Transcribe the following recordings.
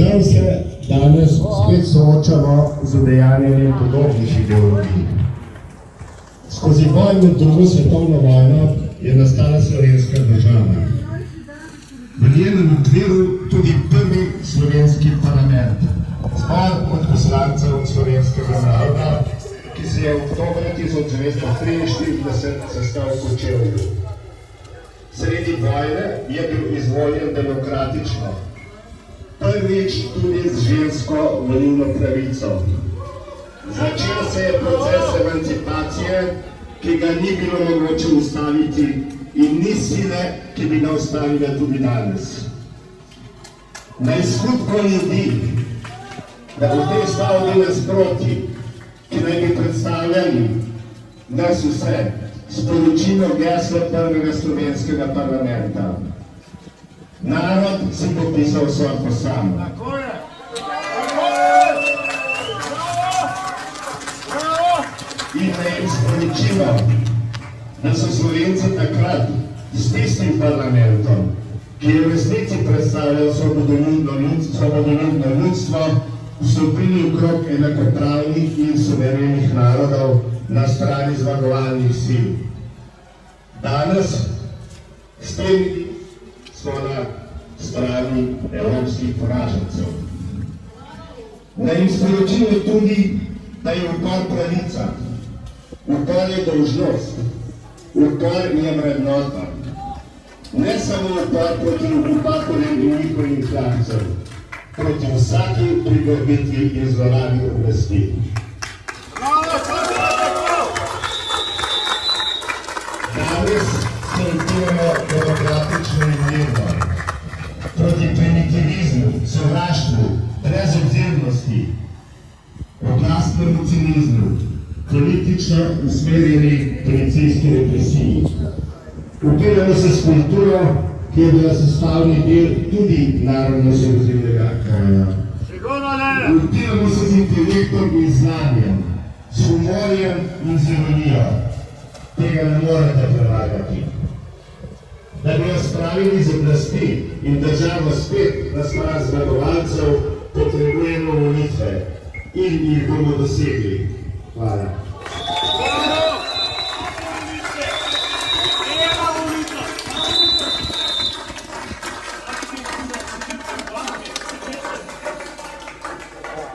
Žal se danes spet soočamo z udejanjenjem podobnih ideologij. Skozi boj med drugo svetovno vojno je nastala slovenska država. V njenem okviru tudi prvi slovenski parlament, zbor od poslancev slovenskega naroda, ki se je v oktobra 1943 sestal v Kočevju. Sredi vojne je bil izvoljen demokratično, prvič tudi z žensko volilno pravico. Začel se je proces emancipacije, ki ga ni bilo mogoče ustaviti in ni sile, ki bi ga ustavila tudi danes. Na izhod ljudi, da v tej stavbi nasproti, ki naj bi predstavljali nas vse, sporočilo gesla prvega slovenskega parlamenta. Narod si popisal svoj posam. In da jim sporočilo, da so Slovenci takrat s tistim parlamentom, ki je v resnici predstavljal svobodoljubno ljudstvo, vstopili v krog enakopravnih in suverenih narodov na strani zmagovalnih sil. Danes s tem smo na strani evropskih poražencev. Da jim sporočilo tudi, da je upor pravica, upor je dolžnost, upor je vrednota. Ne samo upor proti okupatorjem in njihovim hlapcev, proti vsaki prigrabitvi in zlorabi oblasti. Danes se upiramo demokratično in mirno, proti primitivizmu, sovraštvu, brezobzirnosti, oblastnemu cinizmu, politično usmerjeni policijski represiji. Upiramo se s kulturo, ki je bila sestavni del tudi narodno-osvobodilnega kraja. Upiramo se z intelektom in znanjem, s humorjem in z ironijo. Tega ne morete prelagati. Da bi jo spravili z oblasti in državo spet na stran zmagovalcev, potrebujemo volitve in jih bomo dosegli. Hvala.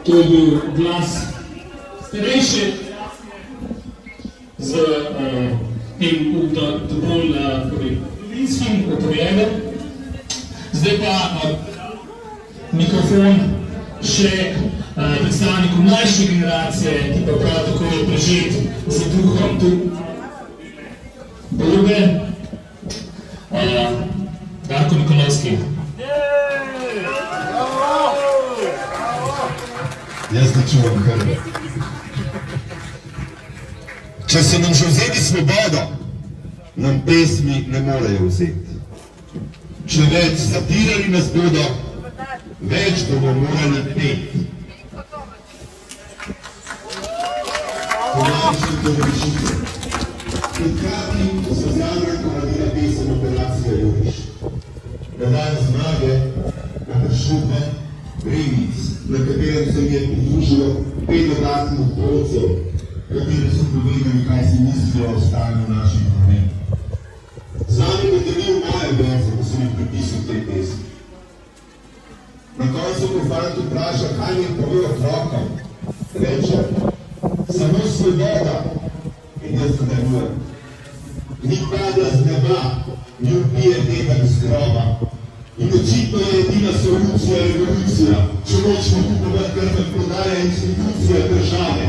To je bil glas starejše z tem dovolj vinskim opovedom. Zdaj pa mikrofon še predstavniku mlajše generacije, ki pa prav tako je prežet z duhom tu borbe, Darko Mikolovski. Jaz ne čuvam krve. Če so nam že vzeli svobodo, nam pesmi ne morejo vzeti. Če več zatirali nas bodo, več bomo morali peti. Pomažem to rešitev. Pred kratkim so zjavljali komandira pesem Operacija Juriš. Na dan zmage, na pršupe, remix, na katerem se mi je pridružilo 5 dodatnih borcev, kateri so povedali, kaj si mislijo o stanju naših problem. Z nami bo delil moje verze, ko sem jih pripisal tej pesmi. Na koncu ko fant vpraša, kaj mi pove otrokom, reče, samo svoboda. In jaz nadaljujem. Ni padla z neba, ni ubije tega iz groba. In očitno je edina solucija revolucija, če močno kupovati krve prodaja institucija države.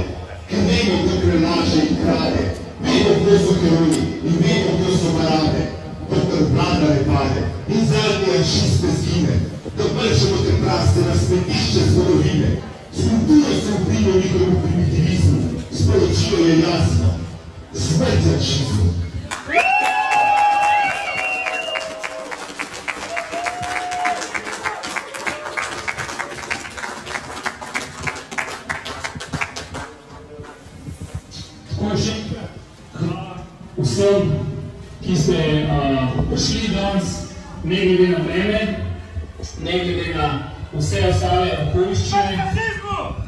Ker vemo, kdo prenaša in krade, vemo, kdo so heroji in vemo, kdo so barade, dokler vlada ne pade in zadnje anšiste zgine, da vršemo te praste na smetišče zgodovine. S kulturo se uprimo njihovu primitivizmu, sporočilo je jasno, smrt anšizmu. Vsem, ki ste prišli danes, ne glede na vreme, ne glede na vse ostale okoliščine.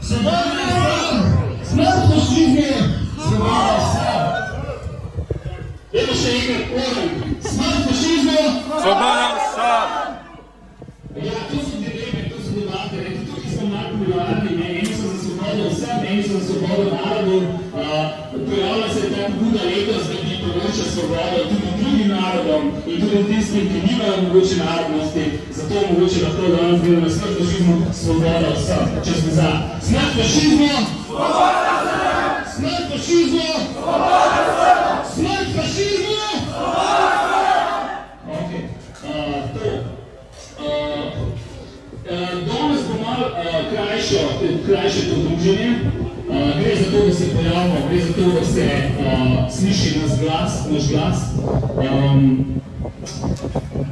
Svoboda vsem! Smrt fašizmu! Svoboda vsem! Evo še enkrat povem, smrt fašizmu! Svoboda vsem! Ja, to so dileme, to so debate, tukaj smo malo pluralni, eni so za svobodo vsem, eni so za svobodo narodu. Pojavlja se ta pobuda letos, da bi prvoča svobodo tudi drugim narodom in tudi tistim, ki nimajo mogoče narodnosti, zato mogoče lahko danes gledamo na smrt fašizmu, svoboda vsem. Če smo za smrt fašizmu! Svoboda vsem! Smrt fašizmu! Svoboda vsem! Smrt fašizmu! Svoboda vsem! Ok, danes bo malo krajše to druženje. Gre za to, da se pojavimo, gre za to, da se sliši naš glas.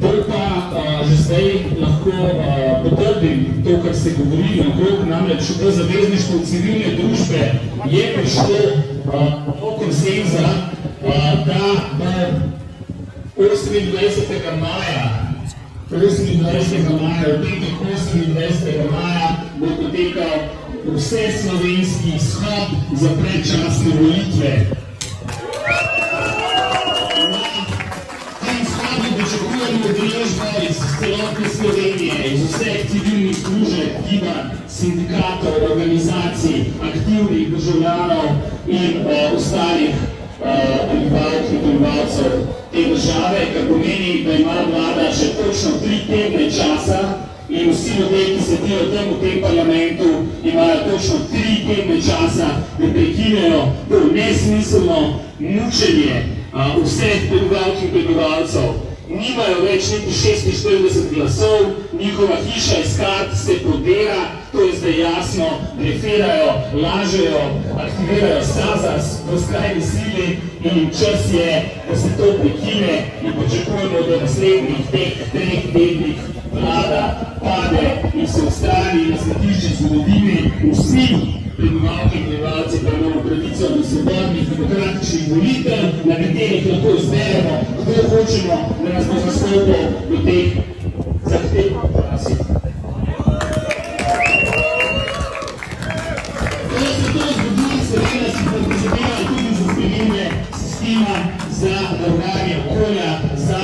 Bolj pa že zdaj lahko potrdim to, kar se govori naokrog, namreč v zavezništvu civilne družbe je prišlo do konsenza, da bo 28. maja, v petek 28. maja bo potekal vseslovenski shod za predčasne volitve. V tem shodu pričakujemo udeležbo iz celotne Slovenije, iz vseh civilnih družb, gibanj, sindikatov, organizacij, aktivnih državljanov in ostalih prebivalk in prebivalcev te države, kar pomeni, da ima vlada še točno 3 tedne časa in vsi ljudje, ki sedijo tam v tem parlamentu, imajo točno 3 tedne časa, da prekinejo to nesmiselno mučenje vseh prebivalk in prebivalcev. Nimajo več niti 46 glasov, njihova hiša iz kart se podera, to je zdaj jasno, blefirajo, lažejo, aktivirajo SAZAS v skrajni sili in čas je, da se to prekine in pričakujemo, da naslednjih teh 3 tednih vlada pade in se odstrani na smetišče zgodovine vsi prebivalke in prebivalci, pa imamo pravico do svobodnih demokratičnih volitev, na katerih lahko izberemo, kdo hočemo, da nas bo zastopal do teh zahtevnih časih. Ko se to zgodi, seveda si bomo prizadevali tudi za spremembe sistema, za varovanje okolja, za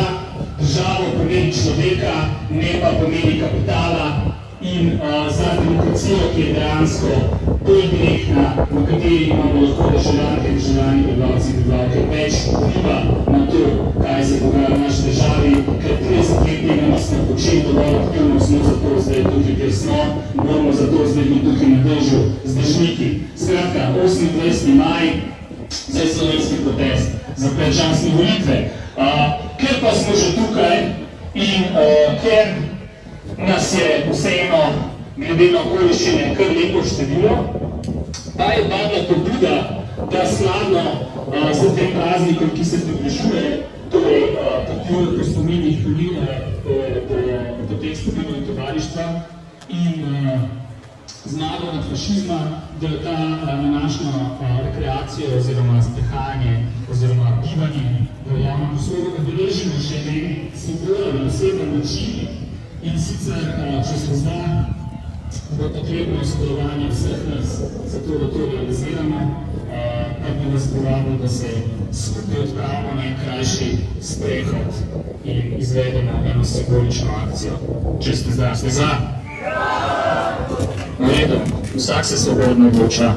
državo pomeni človeka, ne pa pomeni kapitala in za demokracijo, ki je dejansko bolj direktna, v kateri imamo lahko državljanke in državljani, prebivalci in prebivalke več vpliva na to, kaj se dogaja v naši državi, ker 30 let tega nismo počeli dovolj aktivno, smo zato zdaj tukaj, kjer smo, moramo zato zdaj biti tukaj na držu z držniki. Skratka, 28. maj, zdaj slovenski protest za predčasne volitve. Ker pa smo že tukaj in ker nas je vseeno, glede na okoliščine, kar lepo število, pa je padla pobuda, da skladno s tem praznikom, ki se približuje, torej po spominih ljudi po teh spominov in tovarištva in zmago nad fašizma, da ta današnjo rekreacijo oziroma sprehajanje oziroma bivanje v javnem prostoru obeležimo še ene simbole na poseben način. In sicer, če se zna, bo potrebno sodelovanje vseh nas, zato da to realiziramo, pa bi vas povabil, da se skupaj odpravimo na en krajši sprehod in izvedemo eno simbolično akcijo. Če ste zdaj, ste za? V redu, vsak se svobodno odloča.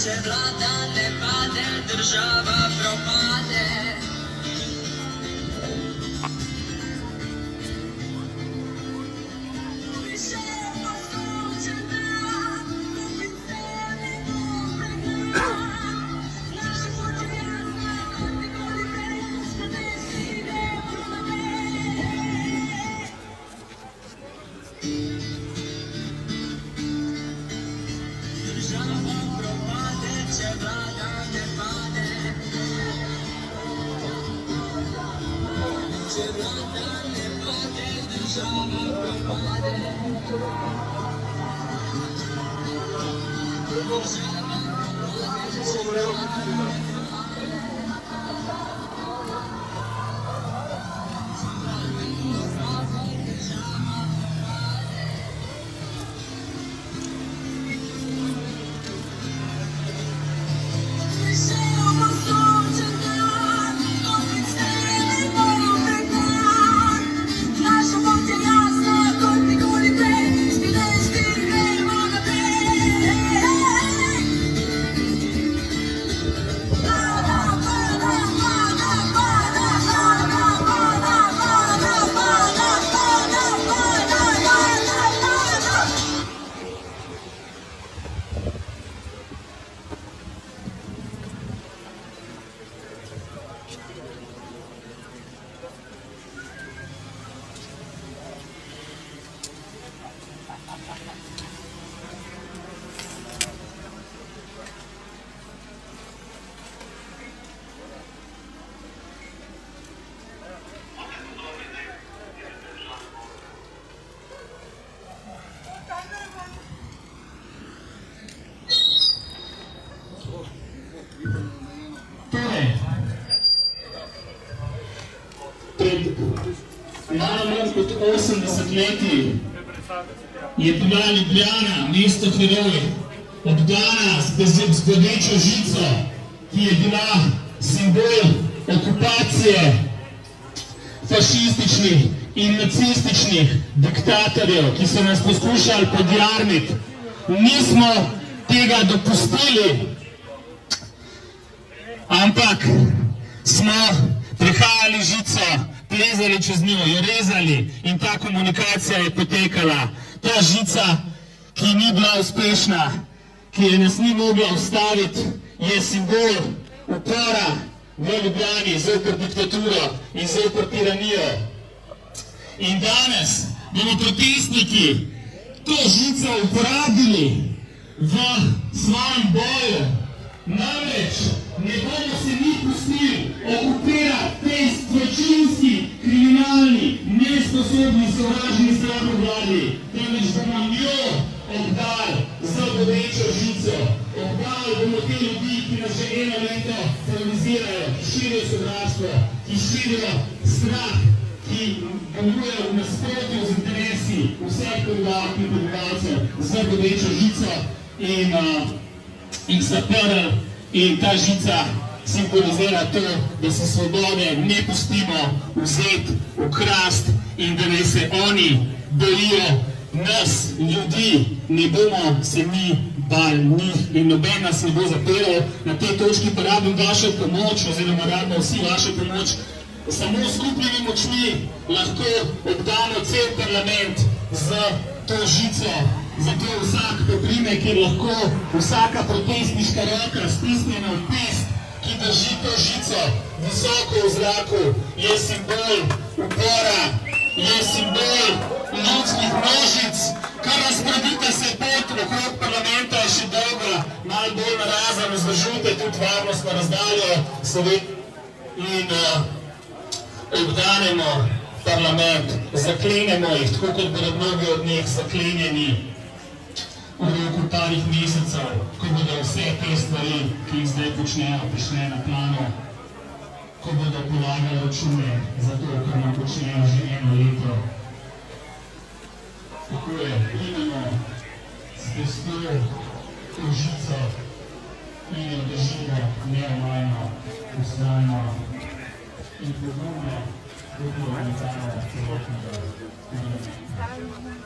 če vlada ne pade, država propade. Malo manj kot 80 leti je bila Ljubljana, mesto heroj, obdana z bodečo žico, ki je bila simbol okupacije fašističnih in nacističnih diktatorjev, ki so nas poskušali podjarmiti. Nismo tega dopustili, ampak smo prehajali žico, plezali čez njo, jo rezali in ta komunikacija je potekala. Ta žica, ki ni bila uspešna, ki je nas ni mogla ustaviti, je simbol upora v Ljubljani zoper diktaturo in zoper tiranijo. In danes bomo protestniki to žico uporabili v svojem boju. Namreč ne bomo se mi pustili okupirati tej zločinski, kriminalni, nesposobni, sovražni strahovladi, temveč bomo njo obdali z bodečo žico. Obdali bomo te ljudi, ki nas že eno leto terorizirajo, ki širijo sovraštvo, ki širijo strah, ki delujejo v nasprotju z interesi vseh prebivalk in prebivalcev z bodečo žico in jih zaprli. In ta žica simbolizira to, da se svobode ne pustimo vzeti, ukrasti in da ne se oni borijo nas, ljudi. Ne bomo se mi bali njih in noben nas ne bo zapiral. Na tej točki pa rabim vašo pomoč, oziroma rabimo vsi vašo pomoč. Samo s skupnimi močmi lahko obdamo cel parlament z to žico. Zato vsak poprime, kjer lahko vsaka protestniška roka stisnjena v pest, ki drži to žico visoko v zraku, je simbol upora, je simbol ljudskih množic. Kar razpredite se pot okrog parlamenta je še dolga, malo bolj narazen, vzdržujte tudi varnostno razdaljo in obdanemo parlament, zaklenemo jih, tako kot bodo mnogi od njih zaklenjeni v roku parih mesecev, ko bodo vse te stvari, ki jih zdaj počnejo, prišle na plano, ko bodo polagali račune za to, kar nam počnejo že eno leto. Tako je, imamo s testo to žico in jo držimo neomajno, vztrajno in pogumno do organiziranja celotnega življenja.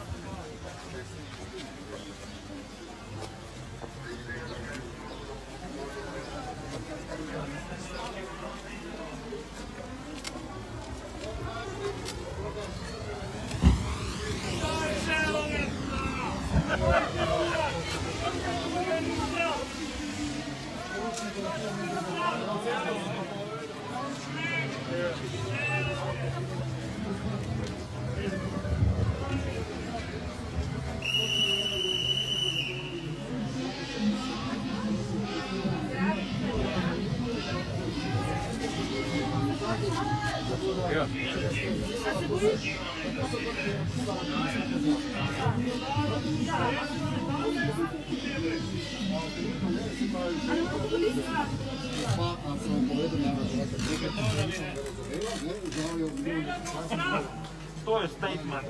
To je statement.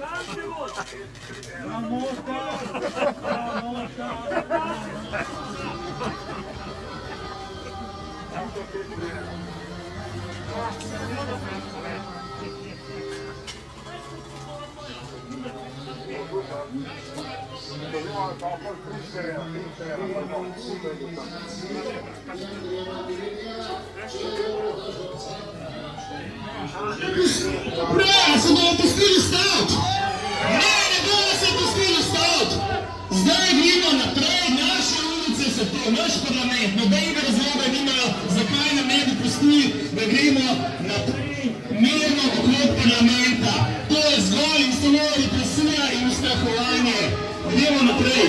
Bra, so bomo pustili staviti. Ne bomo se pustili staviti. Zdaj gremo naprej, naše ulice so to, naš parlament, nobenega razloga nimajo, zakaj nam ne bi pustili, da gremo naprej mirno okrog parlamenta. To je zgolj in samo represija in ustrahovanje. Gremo naprej.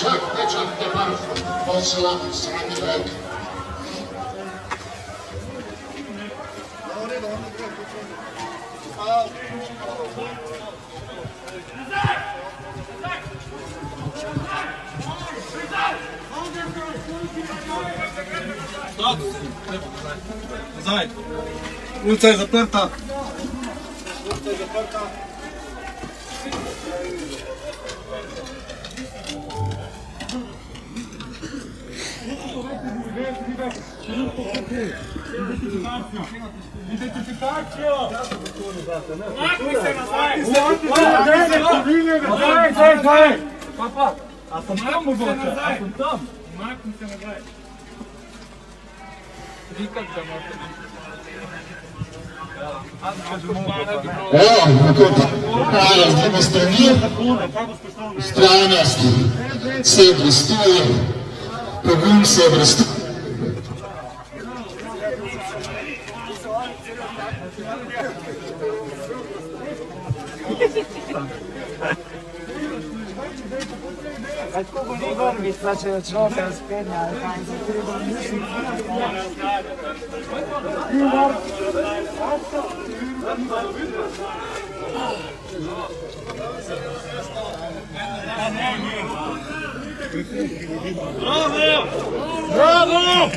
Čakajte, par posla, srani vek. Nazaj. Ulica je zaprta. Identifikacijo! Makni se nazaj! Zdaj! Pa, a sem tam mogoče? A sem tam? Makni se nazaj! Vikak ga imate. Evo, kot z druge strani, strajnost se obrestuje, pogum se obrestuje. Tako bo ni vrvica, če jo človek razpenja, ali kaj za treba mislim. Bravo! Bravo!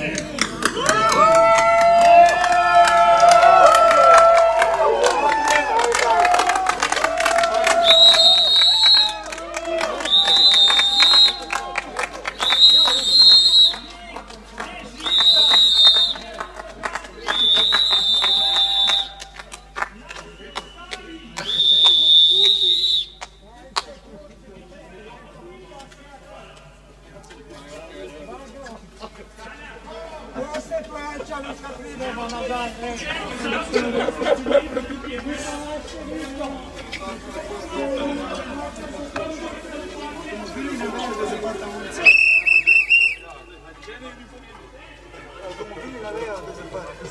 Ko se plača Automobili navejo da zaprte.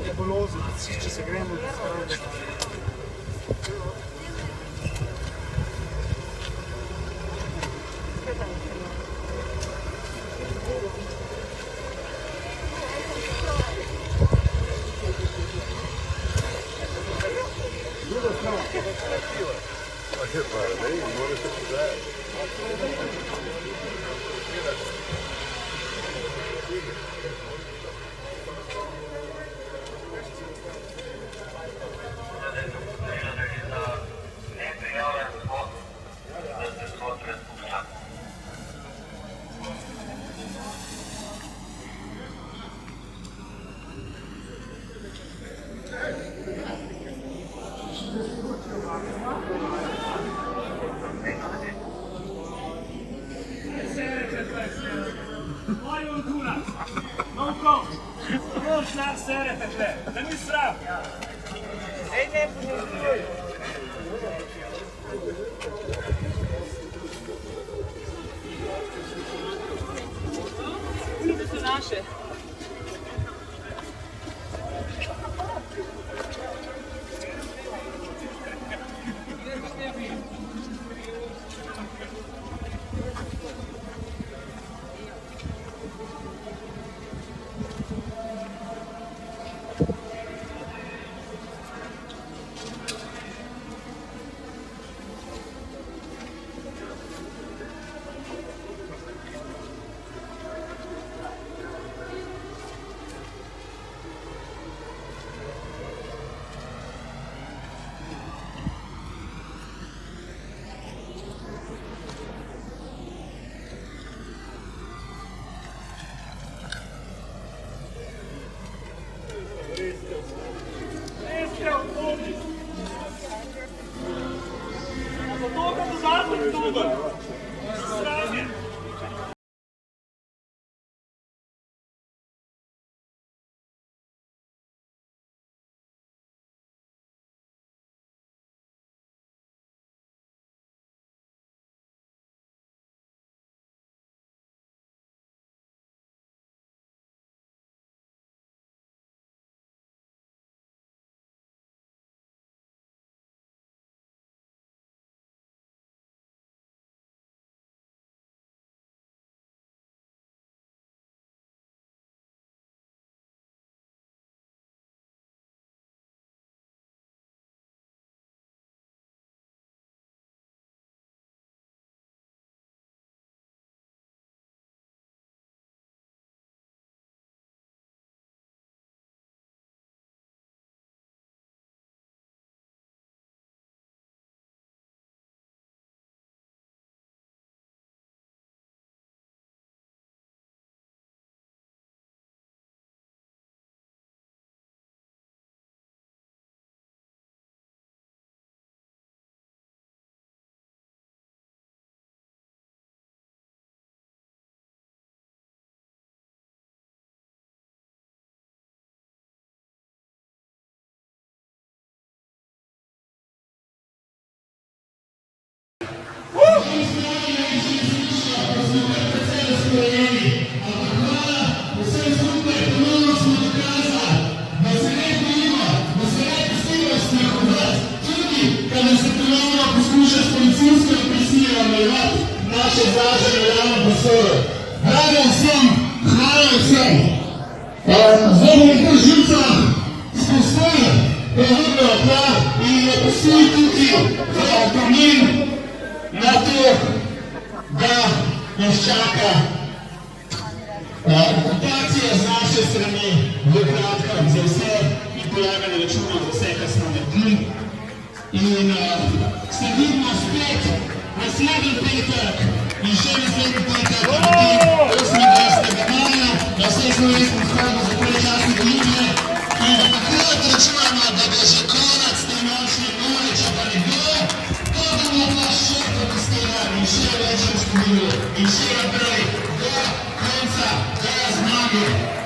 Nebulozo, če se gremo do naše izražanje u javnom prostoru. Hvala vsem, hvala vsem. Zdaj bomo po živcah spustili, da vidimo tla in posluj tukaj v opomin na to, da nas čaka okupacija z naše strani v kratkem za vse in polaganje računa za vse, kar smo naredili. In se vidimo spet naslednji petek in še naslednji petek 28. maja na vsej slovenskem shodu za predčasne volitve. In da takrat računamo, da bo že konec te nočne more, če pa ne bo, to bomo pa še protestirali in še več številu in še naprej do konca, do zmage.